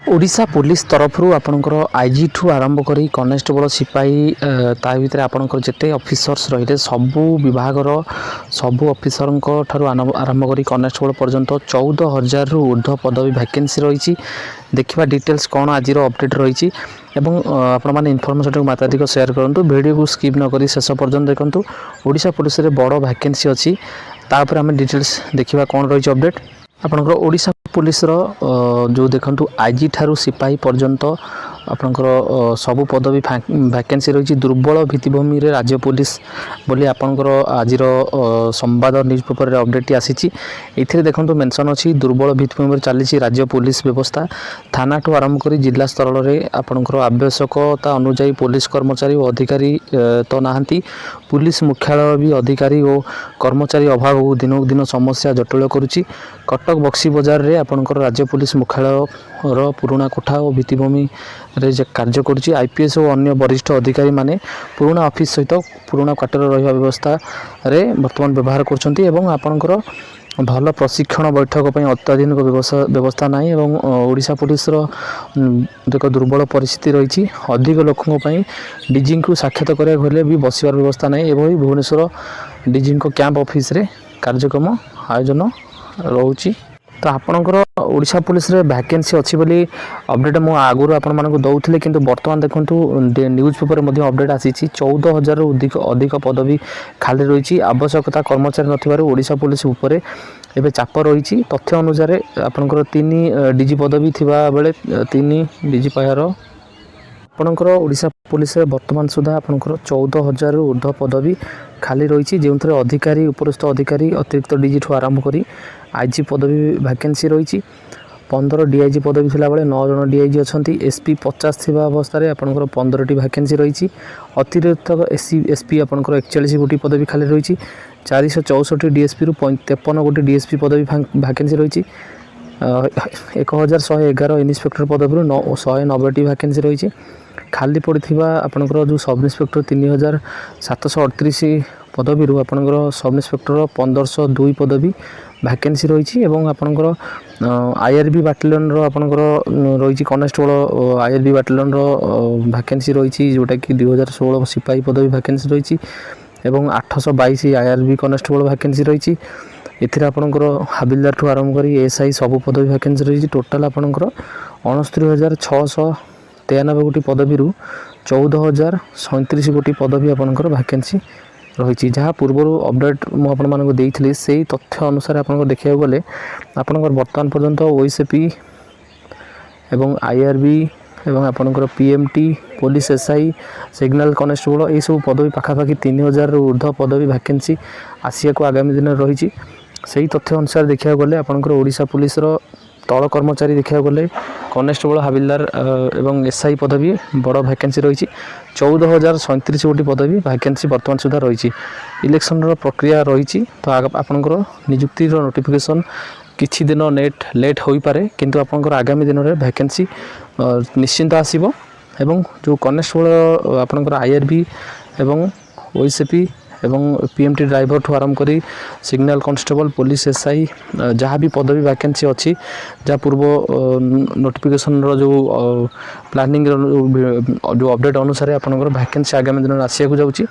Odisha police तरफ आपणकर IG ठू आरंभ करी कनेस्टेबल सिपाही ता भितर आपणकर जिते ऑफिसर्स रही सबू विभागर सबू ऑफिसर ठारू आरंभ करी कनेस्टेबल पर्यंत 14,000 रु ऊर्ध्व पदवी वैकेंसी रही। देखा डिटेल्स कौन आज अपडेट रही आपण मैंने इनफर्मेशन मात्राधिक शेयर करूँ। वीडियो को स्किप नक शेष पर्यंत देखूँ। ओडिशा पुलिस रे बड़ वैकेंसी अच्छी तापर आम डिटेल्स देखा कौन रही अपडेट। आपणकर ओडिशा पुलिस जो देखु आईजी ठारू सिपाही पर्यंत आपणकर सबु पदवी वैकेंसी रही। दुर्बल भित्तिभूमि रे राज्य पुलिस बोली आपणकर आज संवाद न्यूज पेपर रे अपडेट आसी। ये देखो मेंशन अच्छी दुर्बल भित्तिभूमि चली राज्य पुलिस व्यवस्था थाना ठू आरंभ कर जिला स्तर में आपणकर आवश्यकता अनुजाई पुलिस कर्मचारी और अधिकारी तो नहांती। पुलिस मुख्यालय भी अधिकारी और कर्मचारी अभाव दिनक दिन समस्या जटिल करुच्ची। कटक बक्सी बजार रे आपणकर राज्य पुलिस मुख्यालय पुराणा कोठा और भित्तिभूमि रे कार्य करुच्ची। आईपीएस और अन्य वरिष्ठ अधिकारी माने पुराणा ऑफिस सहित पुराणा क्वार्टर रहा व्यवस्था रे वर्तमान व्यवहार कर भल प्रशिक्षण बैठक पर अत्याधुनिक व्यवस्था ना ओडिशा पुलिस एक दुर्बल परिस्थिति रही। अधिक लोकों डीजी को साक्षात कराया भी बसवार व्यवस्था ना। भुवनेश्वर डीजी कैंप ऑफिस रे कार्यक्रम आयोजन रोची। तो आपणकर ओडिशा पुलिस रे वैकेंसी अच्छी बोली अपडेट मु आगुरी आपण दौले कि बर्तमान देखूँ न्यूज पेपर में अपडेट आसी 14,000 अधिक पदवी खाली रही। आवश्यकता कर्मचारी नोडिशा पुलिस उपरे एवं चाप रही। तथ्य अनुसार आपणकर 3 डीजी पदवी थिबा बेले 3 डीजी पायर आपणकर ओडिशा पुलिस रे वर्तमान सुधा आपणकर 14,000 रु ऊर्ध्व पदवी खाली रही। जो अधिकारी उपरिस्थ अधिकारी अतिरिक्त डीजी ठू आरंभ करी आईजी पदवी वैकेंसी रही। 15 डीआईजी पदवी थिला बेले 9 जन डीआईजी अच्छी। एसपी 50 थिबा अवस्था रे आपणकर 15टी वैकेंसी रही। अतिरिक्त एसपी आपणकर 41 गोटी पदवी खाली रही। 464 डीएसपी रु 53 गोटी डीएसपी पदवी वैकेंसी रही। 1111 इन्स्पेक्टर पदवी 190टी वैकेंसी रही। खाली पड़ा आपणकर जो सब इन्स्पेक्टर 3,738 पदवी आपणकर सब इन्स्पेक्टर 1502 पदवी वैकेंसी रही। आपणकर आईआरबी बाटालियन आपणकर रही कनेस्टेबल आईआरबी बाटालियन वैकेंसी रही जोटा कि 2016 सिपाही पदवी वैकेंसी रही। 822 आईआरबी कनेस्टेबल वैकेंसी रही। एथिरे आपणकर हाबिलदार ठू आरंभ करी एसआई सबु पदवी वैकेंसी रही। टोटाल आपणकर 69,693 गोटी पदवी 14,037 गोटी पदवी आपणकर वैकेंसी रही। जहाँ पूर्व अपडेट मुझे से तथ्य अनुसार आप देखा गले आपणकर वर्तमान पर्यंत ओएसपी एवं आईआरबी एवं आपणकर PMT police SI signal constable ये सब पदवी पाखापाखि 3,000 रु ऊर्ध्व पदवी वैकेंसी आसिया को आगामी दिन रही। से तथ्य अनुसार देखा गले आपणकर ओडिशा पुलिस तल कर्मचारी देखा गले कनेस्टेबल हाबिलदार एवं एसआई पदवी बड़ वैकेंसी रही। 14,037 गोटी पदवी वैकेंसी वर्तमान सुधा रही। इलेक्शन प्रक्रिया रही तो आपणकर नियुक्ति नोटिफिकेशन किछि दिन लेट हो पारे किंतु आपणकर आगामी दिन में वैकेंसी निश्चिंत आसीबो। एवं जो कनेस्टेबल आपणकर आईआरबी एवं ओएसपी एवं पीएमटी ड्राइवर ठू आरंभ करी सिग्नल कनेस्टेबल पुलिस एसआई जहाँ भी पदवी वैकेंसी अच्छी जहाँ पूर्व नोटिफिकेशन जो प्लानिंग जो अपडेट अनुसार आपणकर वैकेंसी आगामी दिन आसिया को जाऊँगी।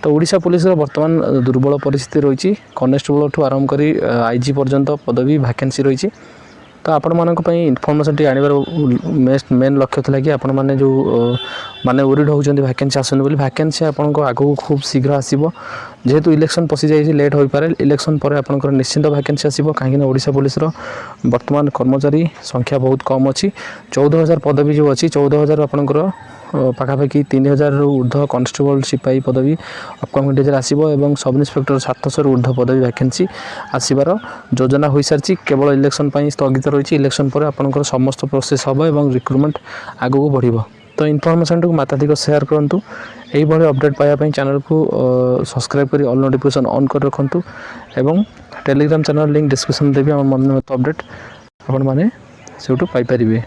तो ओडिशा पुलिस वर्तमान दुर्बल परिस्थिति रही। कनेस्टेबल ठू आरंभ करी आईजी पर्यंत पदवी वैकेंसी रही। तो आपण मानक इनफर्मेशन टी आनिबार मेन लक्ष्य था कि आपण माने जो माने ओरिड होउछन्ती वैकेंसी आसन बोली वैकेंसी आपण को आगो खूब शीघ्र आसीबो। जेहेतु इलेक्शन पसी जाई लेट होई पारे इलेक्शन पर आपनकर निश्चित वैकेंसी आसीबो। काहेकि ओडिशा पुलिस रो वर्तमान कर्मचारी संख्या बहुत कम अच्छी। 14,000 पदवी जो अच्छी 14,000 आपनकर पाखापाखि 3,000 रु ऊर्ध्व कनेस्टेबल सिपाही पदवी अपकमिंग डेज आसीबो एवं सब इन्स्पेक्टर 700 रु ऊर्ध्व पदवी वैकेंसी आसीबार योजना हो सारी। केवल इलेक्शन पई स्थगित रही। इलेक्शन पर आपनकर समस्त प्रोसेस हम एवं रिक्रुटमेंट आगो को बढ़िबो। तो इनफर्मेशन को मात्राधिक शेयर करूँ। यही अपडेट पाइबापी चैनल को सब्सक्राइब करी ऑल नोटिफिकेशन ऑन कर रखुँ एवं टेलीग्राम चैनल लिंक डिस्क्रिप्शन देवी मन अपडेट आपण मैंने से पाइपर।